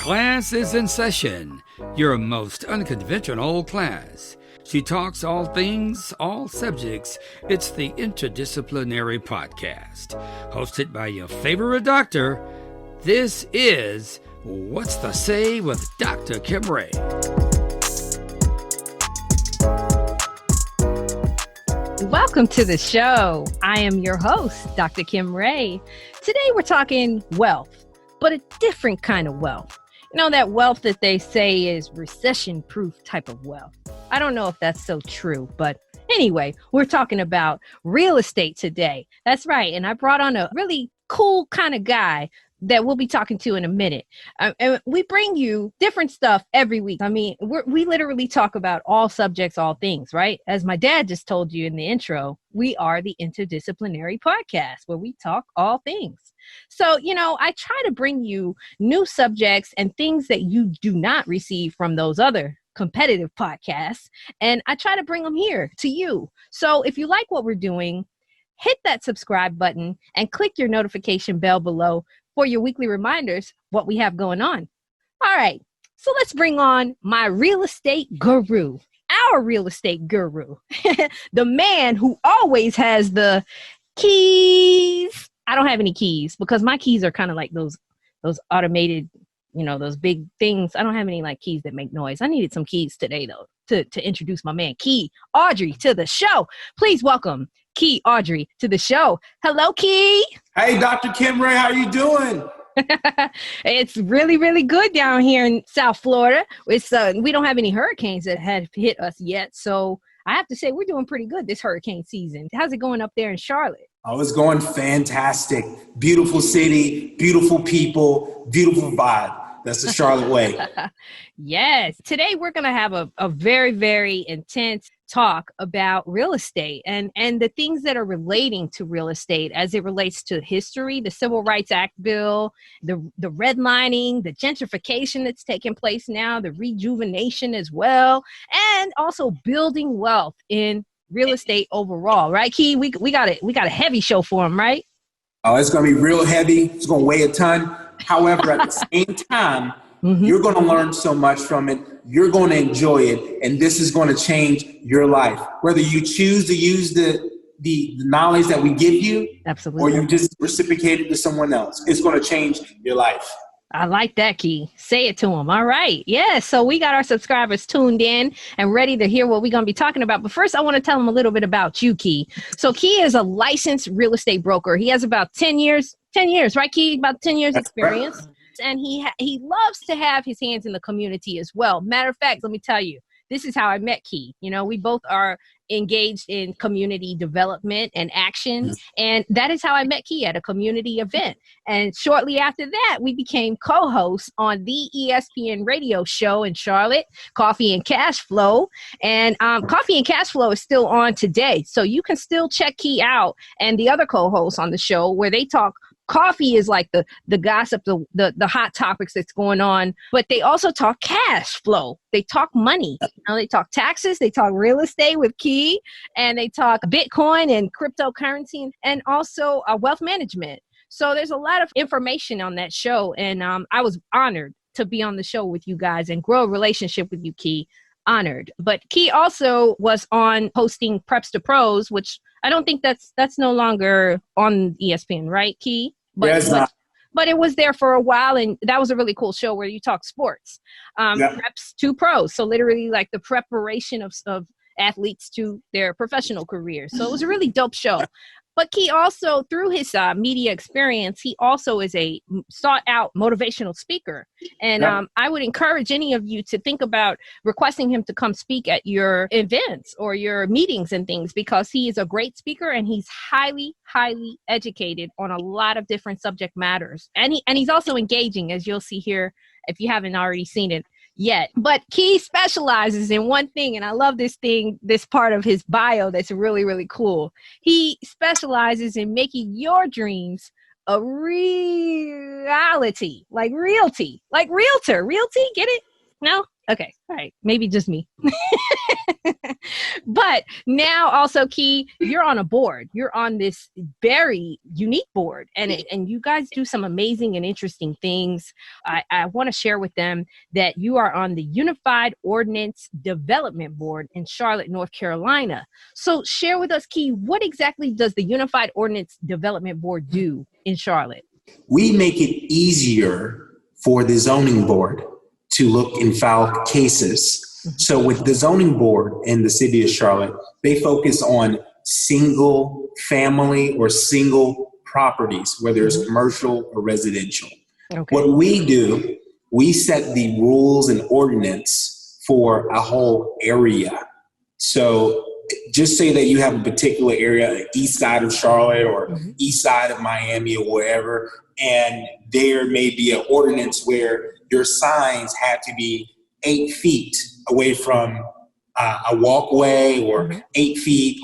Class is in session, your most unconventional class. She talks all things, all subjects. It's the Interdisciplinary Podcast. Hosted by your favorite doctor, this is What's the Say with Dr. Kymrae. Welcome to the show. I am your host, Dr. Kymrae. Today we're talking wealth, but a different kind of wealth. You know, that wealth that they say is recession-proof type of wealth. I don't know if that's so true, but anyway, we're talking about real estate today. That's right. And I brought on a really cool kind of guy that we'll be talking to in a minute. And we bring you different stuff every week. I mean, we literally talk about all subjects, all things, right? As my dad just told you in the intro, we are the Interdisciplinary Podcast where we talk all things. So, you know, I try to bring you new subjects and things that you do not receive from those other competitive podcasts. And I try to bring them here to you. So if you like what we're doing, hit that subscribe button and click your notification bell below for your weekly reminders what we have going on. All right, so let's bring on my real estate guru, our real estate guru, the man who always has the keys. I don't have any keys because my keys are kind of like those automated, you know, those big things. I don't have any like keys that make noise. I needed some keys today though to introduce my man Key Ardrey to the show. Please welcome Key Ardrey to the show. Hello, Key. Hey, Dr. Kymrae, how you doing? It's really, really good down here in South Florida. It's we don't have any hurricanes that have hit us yet, so I have to say we're doing pretty good this hurricane season. How's it going up there in Charlotte? Oh, it's going fantastic. Beautiful city, beautiful people, beautiful vibe. That's the Charlotte way. Yes. Today we're going to have a very, very intense talk about real estate and the things that are relating to real estate as it relates to history, the Civil Rights Act bill, the redlining, the gentrification that's taking place now, the rejuvenation as well, and also building wealth in real estate overall. Right, Key? We got a heavy show for him, right? Oh, it's going to be real heavy. It's going to weigh a ton. However, at the same time, you're going to learn so much from it. You're going to enjoy it. And this is going to change your life. Whether you choose to use the knowledge that we give you, absolutely, or you just reciprocate it to someone else, it's going to change your life. I like that, Key. Say it to him. All right. Yeah. So we got our subscribers tuned in and ready to hear what we're going to be talking about. But first, I want to tell them a little bit about you, Key. So Key is a licensed real estate broker. He has about 10 years, right, Key? About 10 years experience. Right. And he loves to have his hands in the community as well. Matter of fact, let me tell you, this is how I met Key. You know, we both are engaged in community development and action. And that is how I met Key, at a community event. And shortly after that, we became co-hosts on the ESPN radio show in Charlotte, Coffee and Cash Flow. And Coffee and Cash Flow is still on today. So you can still check Key out and the other co-hosts on the show where they talk. Coffee is like the gossip, the hot topics that's going on, but they also talk cash flow. They talk money. You know, they talk taxes. They talk real estate with Key, and they talk Bitcoin and cryptocurrency, and also wealth management. So there's a lot of information on that show, and I was honored to be on the show with you guys and grow a relationship with you, Key. Honored. But Key also was on hosting Preps to Pros, which I don't think that's no longer on ESPN, right, Key? But it was there for a while, and that was a really cool show where you talk sports. Preps to Pros, so literally like the preparation of athletes to their professional careers. So it was a really dope show. But Key also, through his media experience, he also is a sought-out motivational speaker. And I would encourage any of you to think about requesting him to come speak at your events or your meetings and things, because he is a great speaker and he's highly, highly educated on a lot of different subject matters. And he's also engaging, as you'll see here, if you haven't already seen it yet. But Key specializes in one thing, and I love this part of his bio that's really, really cool. He specializes in making your dreams a reality, like realty, like realtor. Realty, get it? No? Okay. All right. Maybe just me. But now also, Key, you're on a board. You're on this very unique board, and you guys do some amazing and interesting things. I want to share with them that you are on the Unified Ordinance Development Board in Charlotte, North Carolina. So share with us, Key, what exactly does the Unified Ordinance Development Board do in Charlotte? We make it easier for the zoning board to look and file cases. So with the zoning board in the city of Charlotte, they focus on single family or single properties, whether it's commercial or residential. Okay. What we do, we set the rules and ordinance for a whole area. So just say that you have a particular area, east side of Charlotte or east side of Miami or wherever, and there may be an ordinance where your signs had to be 8 feet away from a walkway or 8 feet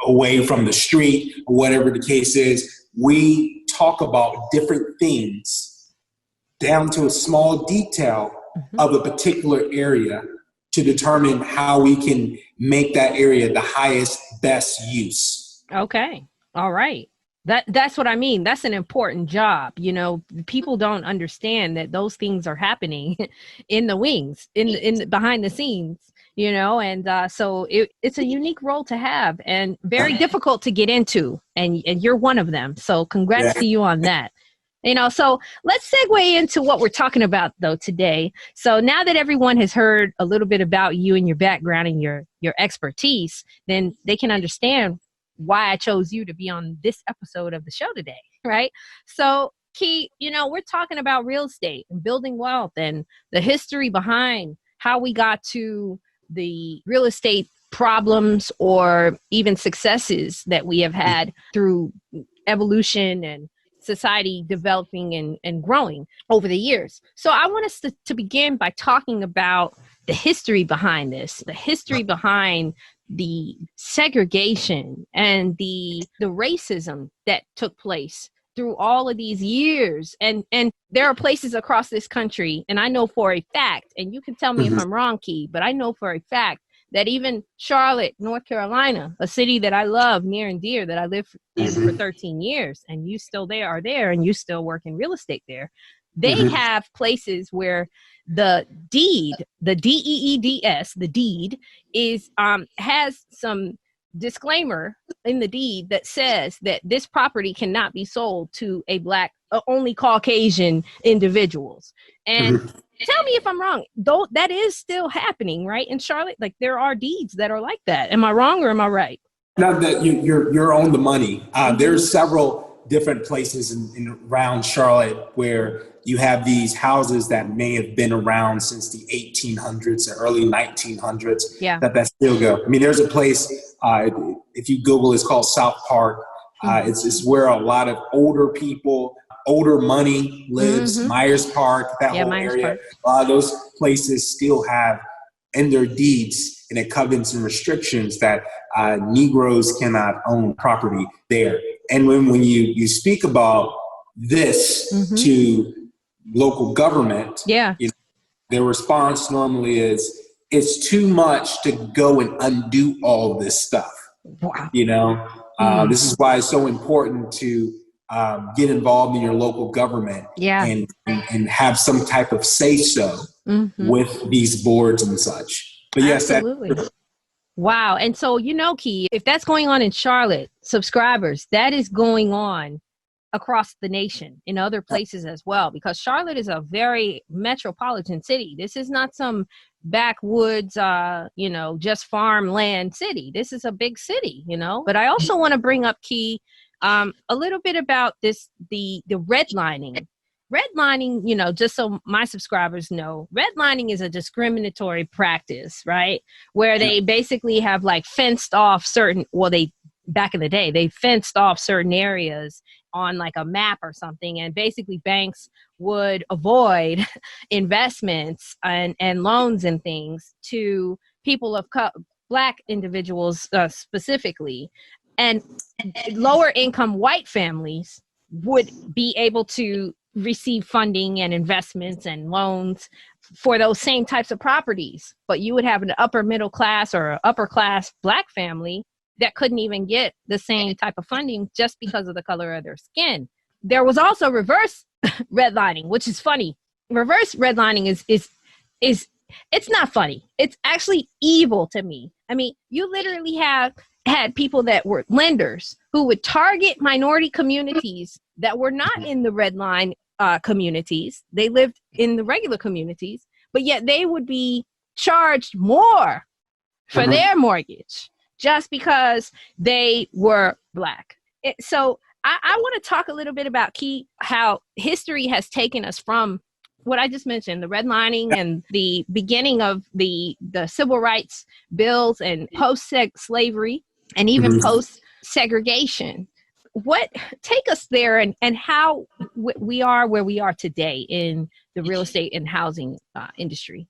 away from the street, or whatever the case is. We talk about different things down to a small detail of a particular area to determine how we can make that area the highest, best use. Okay. All right. That's what I mean. That's an important job. You know, people don't understand that those things are happening in the wings, in behind the scenes, you know, and so it's a unique role to have and very difficult to get into. And you're one of them. So congrats to you on that. You know, so let's segue into what we're talking about, though, today. So now that everyone has heard a little bit about you and your background and your expertise, then they can understand why I chose you to be on this episode of the show today, right? So, Key, you know, we're talking about real estate and building wealth and the history behind how we got to the real estate problems or even successes that we have had through evolution and society developing and growing over the years. So I want us to begin by talking about the history behind this, the history behind the segregation and the racism that took place through all of these years. And there are places across this country, and I know for a fact, and you can tell me if I'm wrong, Key, but I know for a fact that even Charlotte, North Carolina, a city that I love near and dear, that I lived in for 13 years, and you still are there, and you still work in real estate there. They have places where the deed, the DEEDS, the deed is has some disclaimer in the deed that says that this property cannot be sold to a Black, only Caucasian individuals. And tell me if I'm wrong, though that is still happening, right? In Charlotte, like there are deeds that are like that. Am I wrong or am I right? No, that you're on the money. There's several different places in around Charlotte where you have these houses that may have been around since the 1800s or early 1900s that still go. I mean, there's a place, if you Google, it's called South Park. It's where a lot of older people, older money lives, Myers Park, that whole Myers area. Park. A lot of those places still have in their deeds and it covenants and restrictions that Negroes cannot own property there. And when you speak about this to local government, you know, their response normally is, it's too much to go and undo all this stuff. Wow. You know, this is why it's so important to get involved in your local government and have some type of say-so with these boards and such. But yes, absolutely. Wow. And so, you know, Key, if that's going on in Charlotte, subscribers, that is going on across the nation in other places as well, because Charlotte is a very metropolitan city. This is not some backwoods, you know, just farmland city. This is a big city, you know. But I also want to bring up, Key, a little bit about this, the redlining. Redlining, you know, just so my subscribers know, redlining is a discriminatory practice, right? Where they basically have like fenced off certain, back in the day, they fenced off certain areas on like a map or something. And basically banks would avoid investments and loans and things to people of Black individuals specifically. And lower income white families would be able to receive funding and investments and loans for those same types of properties. But you would have an upper middle class or upper class Black family that couldn't even get the same type of funding just because of the color of their skin. There was also reverse redlining, which is funny. Reverse redlining is it's not funny. It's actually evil to me. I mean, you literally had people that were lenders who would target minority communities that were not in the red line communities. They lived in the regular communities, but yet they would be charged more for their mortgage just because they were Black. So I want to talk a little bit about how history has taken us from what I just mentioned, the redlining and the beginning of the civil rights bills and post-slavery and even post-segregation. Take us there and how we are where we are today in the real estate and housing industry.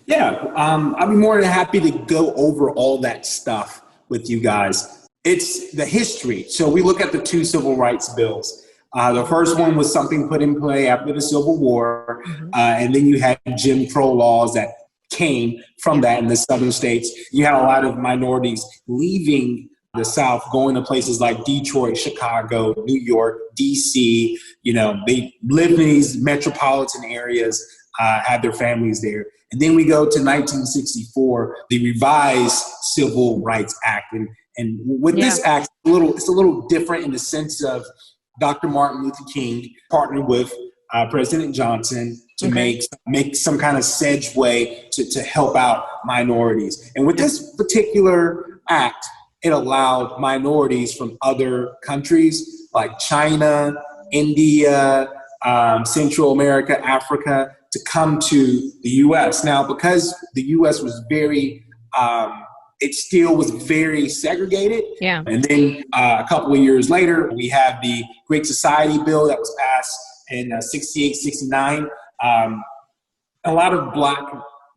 Yeah, I'd be more than happy to go over all that stuff with you guys. It's the history. So we look at the two civil rights bills. The first one was something put in play after the Civil War, and then you had Jim Crow laws that came from that in the southern states. You had a lot of minorities leaving the South, going to places like Detroit, Chicago, New York, DC. You know, they lived in these metropolitan areas, had their families there. And then we go to 1964, the revised Civil Rights Act. And with this act, it's a little different in the sense of Dr. Martin Luther King partnered with President Johnson to make some kind of sedgeway to help out minorities. And with this particular act, it allowed minorities from other countries like China, India, Central America, Africa, to come to the U.S. Now, because the U.S. was it still was very segregated. Yeah. And then a couple of years later, we have the Great Society bill that was passed in 68, 69. A lot of Black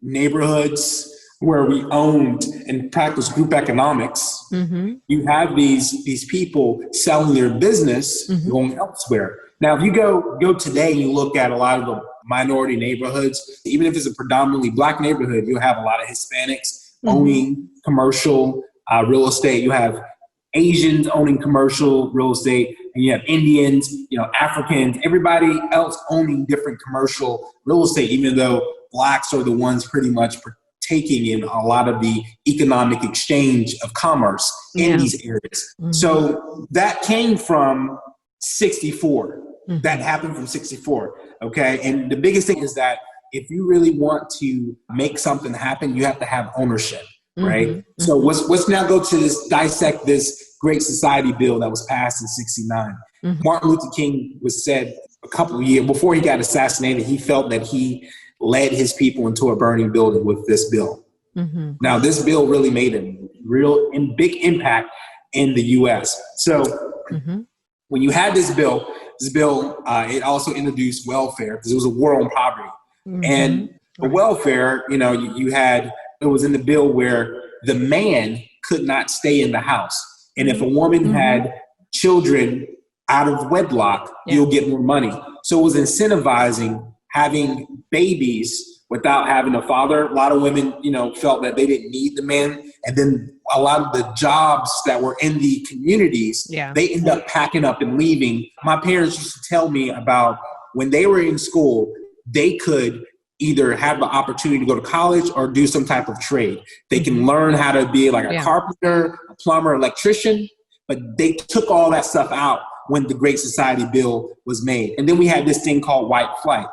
neighborhoods where we owned and practiced group economics, you have these people selling their business going elsewhere. Now, if you go today and you look at a lot of the minority neighborhoods, even if it's a predominantly Black neighborhood, you'll have a lot of Hispanics owning commercial real estate. You have Asians owning commercial real estate, and you have Indians, Africans, everybody else owning different commercial real estate, even though Blacks are the ones pretty much partaking in a lot of the economic exchange of commerce in these areas. So that came from 64. That happened from 64. Okay. And the biggest thing is that if you really want to make something happen, you have to have ownership, right? So let's now go to dissect this Great Society bill that was passed in 69. Martin Luther King was said a couple of years before he got assassinated, he felt that he led his people into a burning building with this bill. Now, this bill really made a real and big impact in the U.S. So when you had this bill, it also introduced welfare because it was a war on poverty. And the welfare, it was in the bill where the man could not stay in the house. And if a woman had children out of wedlock, you'll get more money. So it was incentivizing having babies without having a father. A lot of women, felt that they didn't need the man. And then a lot of the jobs that were in the communities, they end up packing up and leaving. My parents used to tell me about when they were in school, they could either have the opportunity to go to college or do some type of trade. They can learn how to be like a carpenter, a plumber, electrician, but they took all that stuff out when the Great Society bill was made. And then we had this thing called white flight.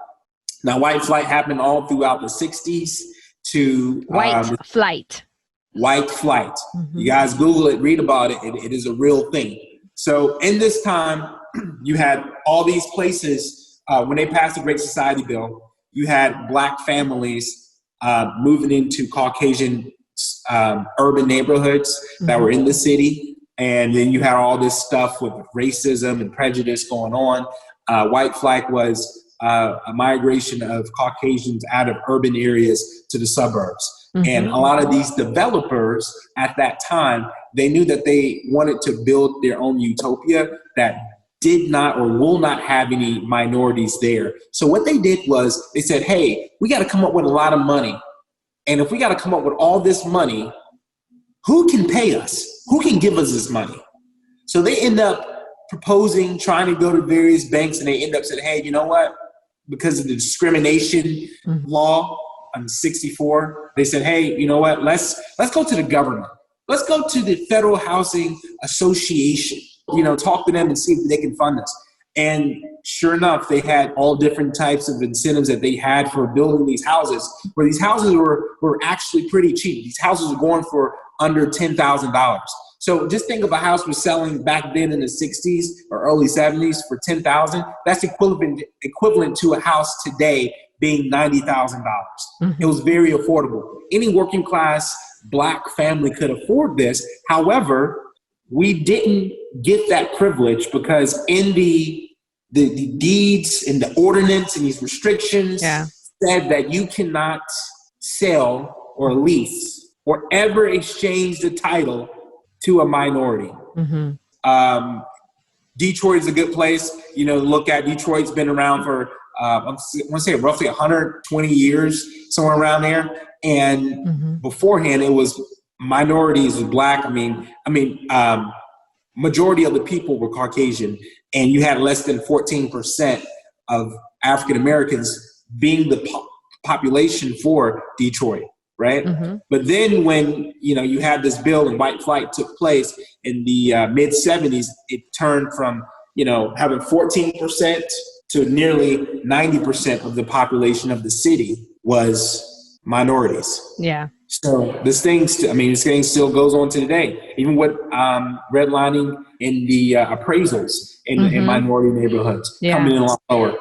Now, white flight happened all throughout the 60s to... White flight. You guys Google it, read about it. It is a real thing. So in this time, you had all these places... when they passed the Great Society bill, you had Black families moving into Caucasian urban neighborhoods that were in the city. And then you had all this stuff with racism and prejudice going on. White flight was a migration of Caucasians out of urban areas to the suburbs. And a lot of these developers at that time, they knew that they wanted to build their own utopia that did not or will not have any minorities there. So what they did was they said, hey, we got to come up with a lot of money. And if we got to come up with all this money, who can pay us? Who can give us this money? So they end up proposing, trying to go to various banks, and they end up saying, hey, you know what? Because of the discrimination law on 64, they said, hey, you know what? Let's go to the government. Let's go to the Federal Housing Association, talk to them and see if they can fund us. And sure enough, they had all different types of incentives that they had for building these houses, where these houses were actually pretty cheap. These houses were going for under $10,000. So just think of a house was selling back then in the 60s or early 70s for $10,000. That's equivalent to a house today being $90,000. It was very affordable. Any working class Black family could afford this. However, we didn't get that privilege because in the deeds and the ordinance and these restrictions said that you cannot sell or lease or ever exchange the title to a minority. Detroit is a good place, to look at. Detroit's been around for, I want to say roughly 120 years, somewhere around there. And beforehand, it was minorities, Black. Majority of the people were Caucasian, and you had less than 14% of African Americans being the population for Detroit. Right. But then when, you had this bill and white flight took place in the mid 70s, it turned from, having 14% to nearly 90% of the population of the city was minorities. Yeah. So this thing still goes on to today, even with redlining in the appraisals in minority neighborhoods coming in a lot lower,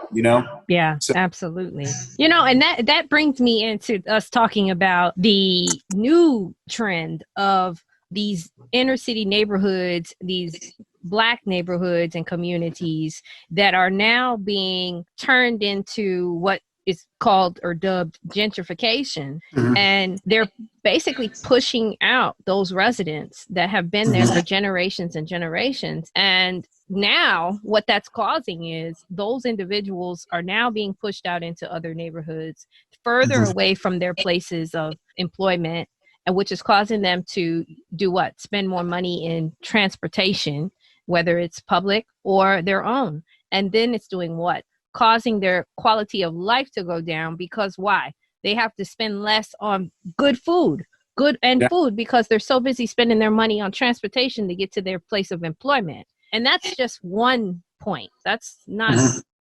Yeah, so. Absolutely. And that brings me into us talking about the new trend of these inner city neighborhoods, these Black neighborhoods and communities that are now being turned into what is called or dubbed gentrification. And they're basically pushing out those residents that have been there for generations and generations. And now what that's causing is those individuals are now being pushed out into other neighborhoods further away from their places of employment, and which is causing them to do what? Spend more money in transportation, whether it's public or their own. And then it's doing what? Causing their quality of life to go down, because why? They have to spend less on good food because they're so busy spending their money on transportation to get to their place of employment. And that's just one point. That's not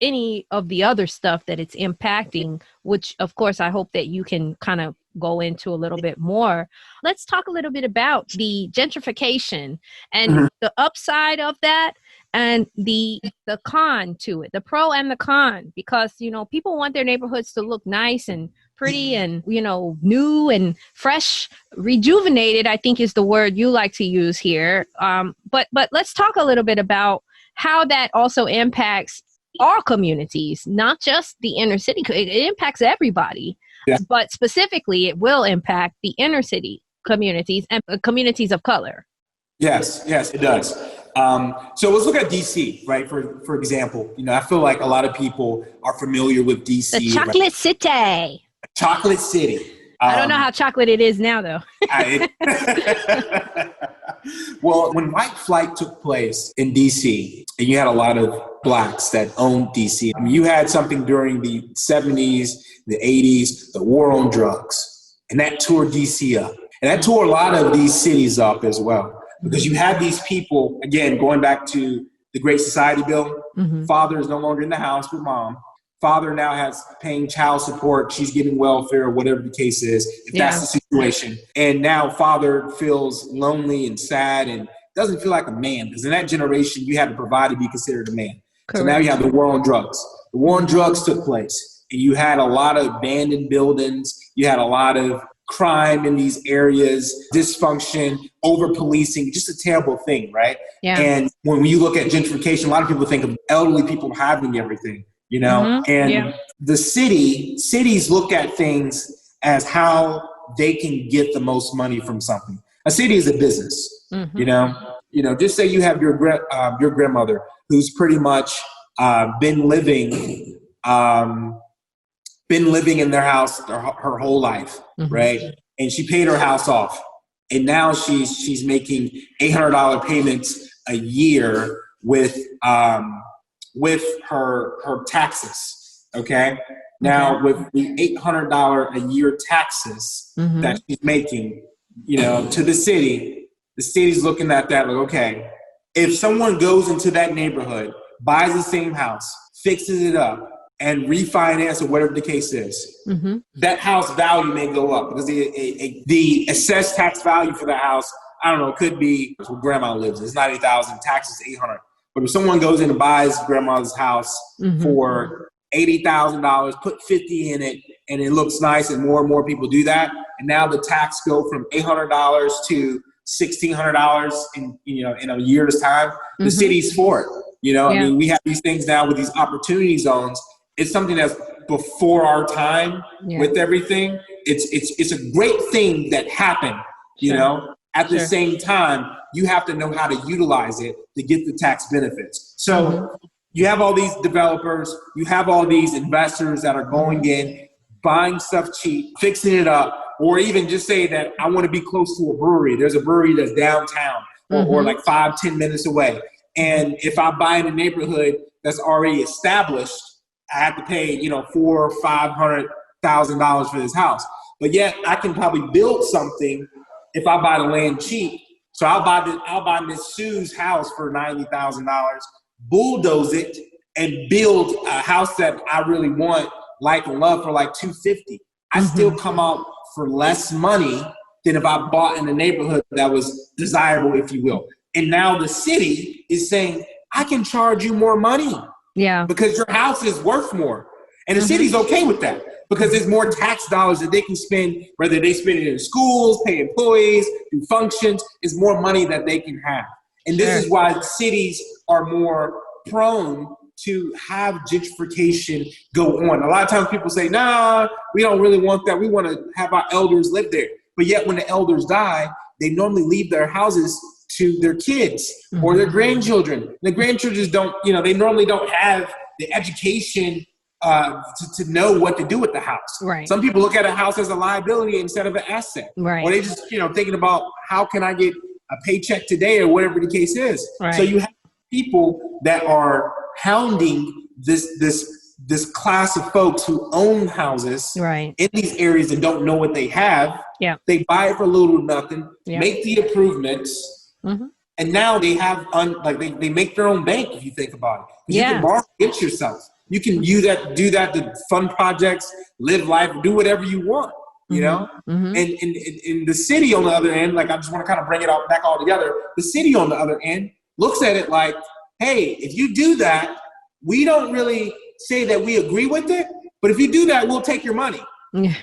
any of the other stuff that it's impacting, which of course I hope that you can kind of go into a little bit more. Let's talk a little bit about the gentrification and the upside of that, and the con to it, the pro and the con, because, people want their neighborhoods to look nice and pretty and, new and fresh, rejuvenated, I think is the word you like to use here. But let's talk a little bit about how that also impacts all communities, not just the inner city. It impacts everybody, but specifically it will impact the inner city communities and communities of color. Yes, it does. So let's look at DC, right? For example, I feel like a lot of people are familiar with DC. The chocolate city. Chocolate City. I don't know how chocolate it is now, though. Well, when white flight took place in DC, and you had a lot of Blacks that owned DC, you had something during the 70s, the 80s, the war on drugs, and that tore DC up. And that tore a lot of these cities up as well. Because you had these people, again, going back to the Great Society Bill, father is no longer in the house with mom. Father now has paying child support. She's getting welfare, whatever the case is, if that's the situation. And now father feels lonely and sad and doesn't feel like a man. Because in that generation, you had to provide to be considered a man. Correct. So now you have the war on drugs. The war on drugs took place. And you had a lot of abandoned buildings. You had a lot of crime in these areas, dysfunction, over-policing, just a terrible thing, right? Yeah. And when you look at gentrification, a lot of people think of elderly people having everything, and the cities look at things as how they can get the most money from something. A city is a business, just say you have your grandmother who's pretty much been living in their house her whole life, right? And she paid her house off, and now she's making $800 payments a year with her taxes. Okay. Now with the $800 a year taxes that she's making, to the city's looking at that like, okay, if someone goes into that neighborhood, buys the same house, fixes it up, and refinance or whatever the case is, that house value may go up because the assessed tax value for the house, I don't know, it could be where grandma lives. It's $90,000, taxes $800. But if someone goes in and buys grandma's house for $80,000, put $50 in it, and it looks nice, and more people do that, and now the tax go from $800 to $1,600 in a year's time, the city's for it. I mean, we have these things now with these opportunity zones. It's something that's before our time with everything. It's a great thing that happened, At the same time, you have to know how to utilize it to get the tax benefits. So you have all these developers, you have all these investors that are going in, buying stuff cheap, fixing it up, or even just say that I want to be close to a brewery. There's a brewery that's downtown or like 5-10 minutes away. And if I buy in a neighborhood that's already established, I have to pay, $400,000 or $500,000 for this house. But yet I can probably build something if I buy the land cheap. So I'll buy Miss Sue's house for $90,000, bulldoze it, and build a house that I really want, like and love, for like $250,000. I still come out for less money than if I bought in a neighborhood that was desirable, if you will. And now the city is saying, I can charge you more money. Yeah. Because your house is worth more. And the city's okay with that because there's more tax dollars that they can spend, whether they spend it in schools, pay employees, do functions, is more money that they can have. And this is why cities are more prone to have gentrification go on. A lot of times people say, nah, we don't really want that. We want to have our elders live there. But yet when the elders die, they normally leave their houses to their kids or their grandchildren. The grandchildren don't, they normally don't have the education to know what to do with the house. Right. Some people look at a house as a liability instead of an asset. Right. Or they just, thinking about how can I get a paycheck today or whatever the case is. Right. So you have people that are hounding this class of folks who own houses in these areas and don't know what they have. Yeah. They buy it for little or nothing, make the improvements, and now they have they make their own bank if you think about it. You can borrow against yourself. You can do that to fund projects, live life, do whatever you want. And in the city on the other end, I just want to kind of bring it back all together. The city on the other end looks at it like, hey, if you do that, we don't really say that we agree with it, but if you do that, we'll take your money. Yeah.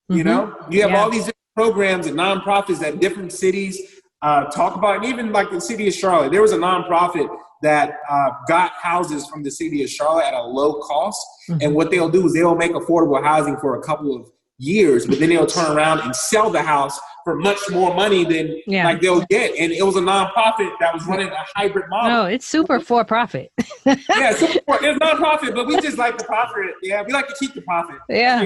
You have all these different programs and nonprofits that different cities talk about. And even like the city of Charlotte, there was a nonprofit that got houses from the city of Charlotte at a low cost. And what they'll do is they'll make affordable housing for a couple of years, but then they'll turn around and sell the house for much more money than they'll get. And it was a nonprofit that was running a hybrid model. No, it's super for profit. It's nonprofit, but we just like the profit. Yeah, we like to keep the profit. Yeah,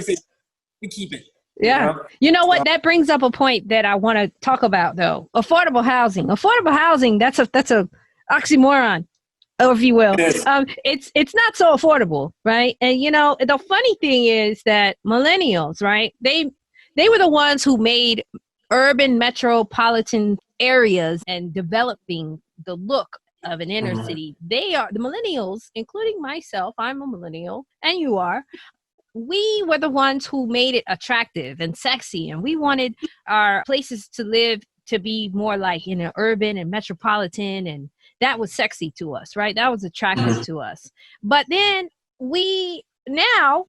we keep it. Yeah. You know what? That brings up a point that I want to talk about, though. Affordable housing. Affordable housing, that's a oxymoron, if you will. It's not so affordable, right? And, the funny thing is that millennials, right, they were the ones who made urban metropolitan areas and developing the look of an inner city. They are the millennials, including myself. I'm a millennial, and you are. We were the ones who made it attractive and sexy, and we wanted our places to live to be more like urban and metropolitan, and that was sexy to us, right? That was attractive to us. But then we now,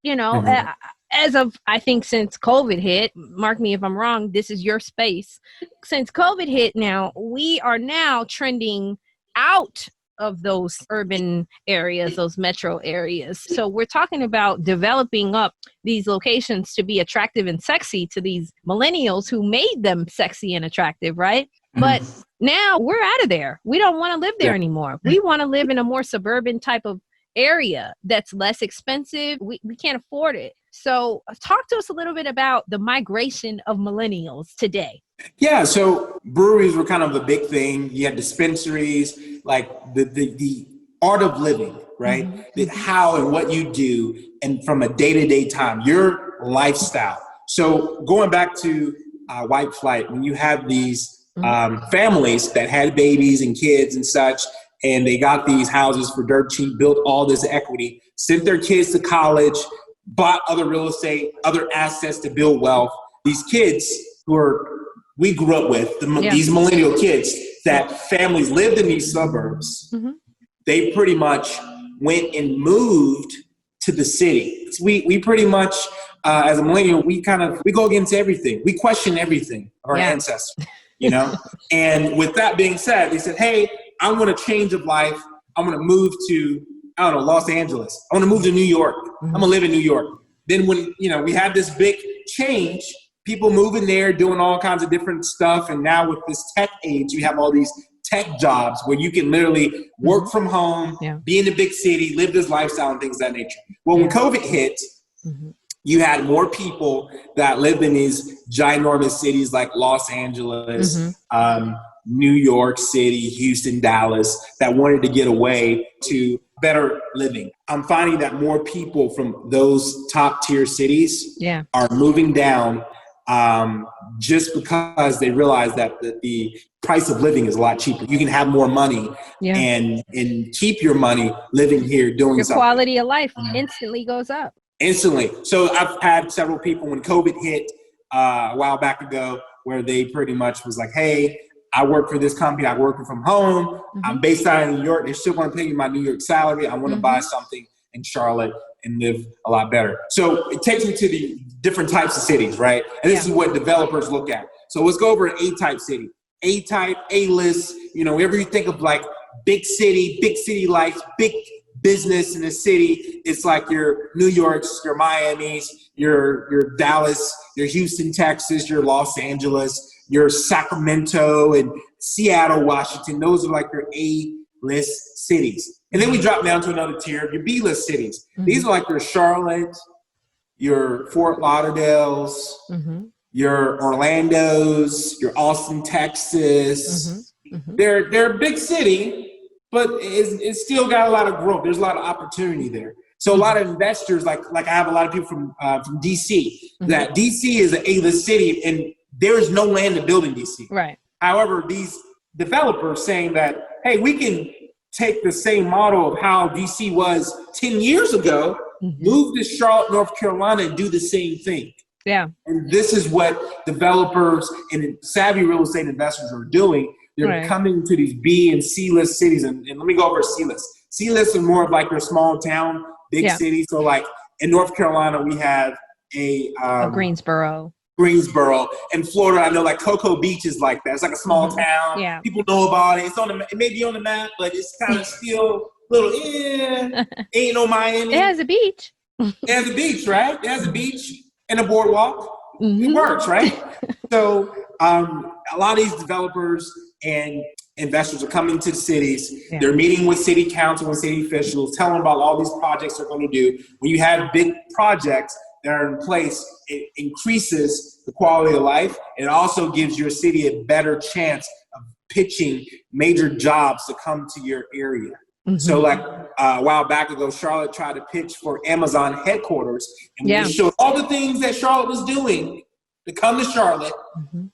as of, I think, since COVID hit, mark me if I'm wrong, this is your space. Since COVID hit now, we are now trending out of those urban areas, those metro areas. So we're talking about developing up these locations to be attractive and sexy to these millennials who made them sexy and attractive, right? But now we're out of there. We don't want to live there anymore. We want to live in a more suburban type of area that's less expensive. We can't afford it. So talk to us a little bit about the migration of millennials today. Yeah, so breweries were kind of a big thing. You had dispensaries, like the art of living, right? How and what you do, and from a day-to-day time, your lifestyle. So going back to white flight, when you have these families that had babies and kids and such, and they got these houses for dirt cheap, built all this equity, sent their kids to college, bought other real estate, other assets to build wealth. These kids we grew up with, these millennial kids, that families lived in these suburbs, they pretty much went and moved to the city. We pretty much, as a millennial, we go against everything. We question everything of our ancestors, And with that being said, they said, hey, I want a change of life. I'm going to move to, Los Angeles. I want to move to New York. I'm going to live in New York. Then when, we had this big change, people moving there, doing all kinds of different stuff. And now with this tech age, you have all these tech jobs where you can literally work from home, be in the big city, live this lifestyle and things of that nature. Well, when COVID hit, you had more people that lived in these ginormous cities like Los Angeles, New York City, Houston, Dallas, that wanted to get away to better living. I'm finding that more people from those top tier cities are moving down just because they realize that the price of living is a lot cheaper. You can have more money and keep your money living here doing your something. Your quality of life instantly goes up. Instantly. So I've had several people when COVID hit a while back ago where they pretty much was like, hey, I work for this company. I'm working from home. I'm based out of New York. They still want to pay me my New York salary. I want to buy something in Charlotte and live a lot better. So it takes me to the different types of cities, right? And this is what developers look at. So let's go over an A-type city. A-type, A-list, whenever you think of like big city life, big business in the city, it's like your New York's, your Miami's, your Dallas, your Houston, Texas, your Los Angeles, your Sacramento and Seattle, Washington. Those are like your A-list cities. And then we drop down to another tier, your B-list cities. These are like your Charlotte, your Fort Lauderdales, your Orlandos, your Austin, Texas. They're a big city, but it's still got a lot of growth. There's a lot of opportunity there. So a lot of investors, like I have a lot of people from DC, that DC is an A-list city and there is no land to build in DC. Right. However, these developers saying that, hey, we can take the same model of how DC was 10 years ago, move to Charlotte, North Carolina, and do the same thing. Yeah. And this is what developers and savvy real estate investors are doing. They're coming to these B and C-list cities. And let me go over C-list. C-list are more of like your small town, big cities. So like in North Carolina, we have a Greensboro. In Florida, I know like Cocoa Beach is like that. It's like a small town. Yeah. People know about it. It may be on the map, but it's kind of still a little, ain't no Miami. It has a beach. It has a beach, right? It has a beach and a boardwalk. It works, right? So a lot of these developers and investors are coming to the cities. Yeah. They're meeting with city council and city officials, telling them about all these projects they're going to do. When you have big projects that are in place, it increases the quality of life. And it also gives your city a better chance of pitching major jobs to come to your area. So like a while back ago, Charlotte tried to pitch for Amazon headquarters. And we showed all the things that Charlotte was doing to come to Charlotte.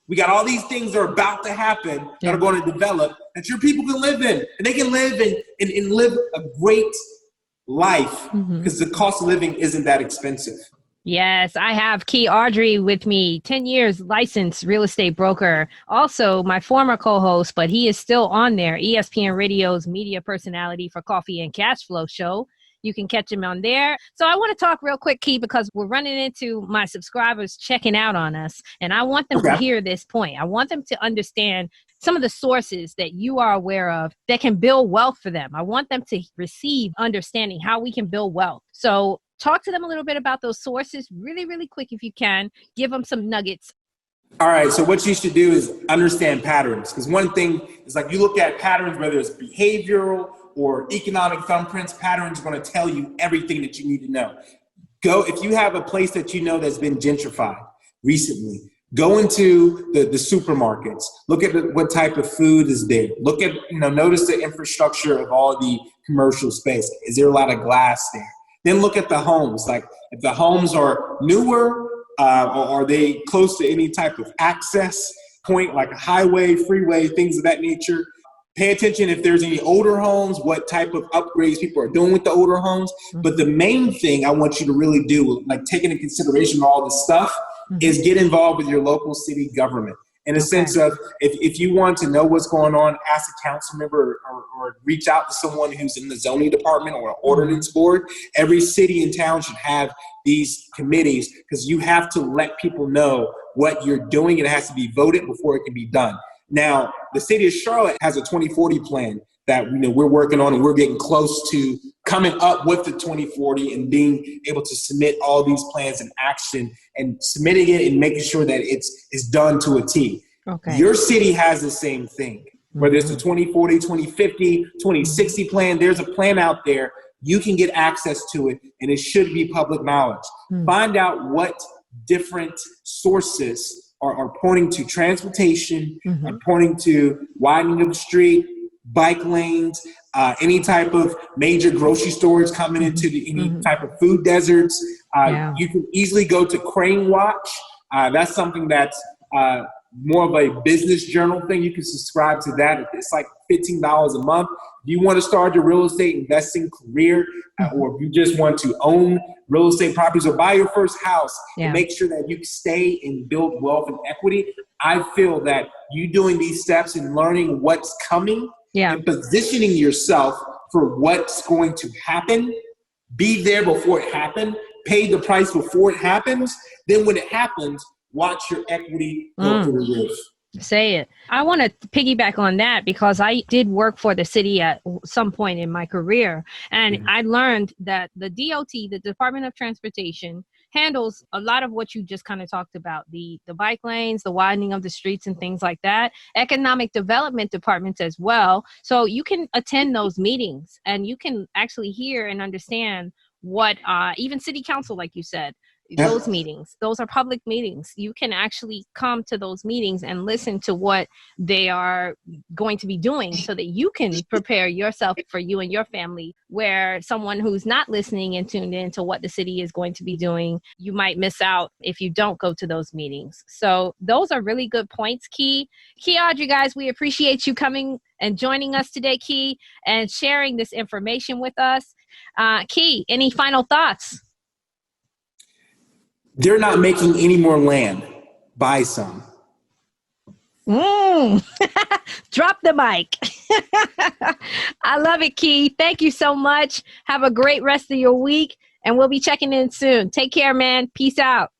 We got all these things that are about to happen that are going to develop that your people can live in. And they can live and live a great life because the cost of living isn't that expensive. Yes, I have Key Ardrey with me, 10 years licensed real estate broker. Also, my former co-host, but he is still on there, ESPN Radio's media personality for Coffee and Cash Flow show. You can catch him on there. So I want to talk real quick, Key, because we're running into my subscribers checking out on us. And I want them to hear this point. I want them to understand some of the sources that you are aware of that can build wealth for them. I want them to receive understanding how we can build wealth. So talk to them a little bit about those sources really, really quick if you can. Give them some nuggets. All right, so what you should do is understand patterns, because one thing is like you look at patterns, whether it's behavioral or economic thumbprints, patterns are going to tell you everything that you need to know. If you have a place that you know that's been gentrified recently, go into the supermarkets, look at what type of food is there. Look at, notice the infrastructure of all the commercial space. Is there a lot of glass there? Then look at the homes. Like if the homes are newer, or are they close to any type of access point, like a highway, freeway, things of that nature? Pay attention if there's any older homes, what type of upgrades people are doing with the older homes. But the main thing I want you to really do, like taking into consideration all this stuff, is get involved with your local city government. In a sense of, if you want to know what's going on, ask a council member or reach out to someone who's in the zoning department or an ordinance board. Every city and town should have these committees, because you have to let people know what you're doing. It has to be voted before it can be done. Now, the city of Charlotte has a 2040 plan that we're working on, and we're getting close to coming up with the 2040 and being able to submit all these plans in action and submitting it and making sure that it's done to a T. Okay. Your city has the same thing. Whether it's the 2040, 2050, 2060 plan, there's a plan out there. You can get access to it, and it should be public knowledge. Find out what different sources are pointing to transportation, are pointing to widening of the street, bike lanes, any type of major grocery stores coming into any type of food deserts. You can easily go to Crane Watch. That's something that's more of a business journal thing. You can subscribe to that. It's like $15 a month. If you want to start your real estate investing career, or if you just want to own real estate properties or buy your first house, and make sure that you stay and build wealth and equity, I feel that you doing these steps and learning what's coming and positioning yourself for what's going to happen, be there before it happens, pay the price before it happens. Then when it happens, watch your equity go through the roof. Say it. I want to piggyback on that, because I did work for the city at some point in my career. And I learned that the DOT, the Department of Transportation, handles a lot of what you just kind of talked about, the bike lanes, the widening of the streets and things like that, economic development departments as well. So you can attend those meetings and you can actually hear and understand what even city council, like you said, those meetings, those are public meetings. You can actually come to those meetings and listen to what they are going to be doing, so that you can prepare yourself for you and your family, where someone who's not listening and tuned in to what the city is going to be doing, you might miss out if you don't go to those meetings. So those are really good points, Key. Key Ardrey, guys, we appreciate you coming and joining us today, Key, and sharing this information with us. Key, any final thoughts? They're not making any more land. Buy some. Drop the mic. I love it, Key. Thank you so much. Have a great rest of your week, and we'll be checking in soon. Take care, man. Peace out.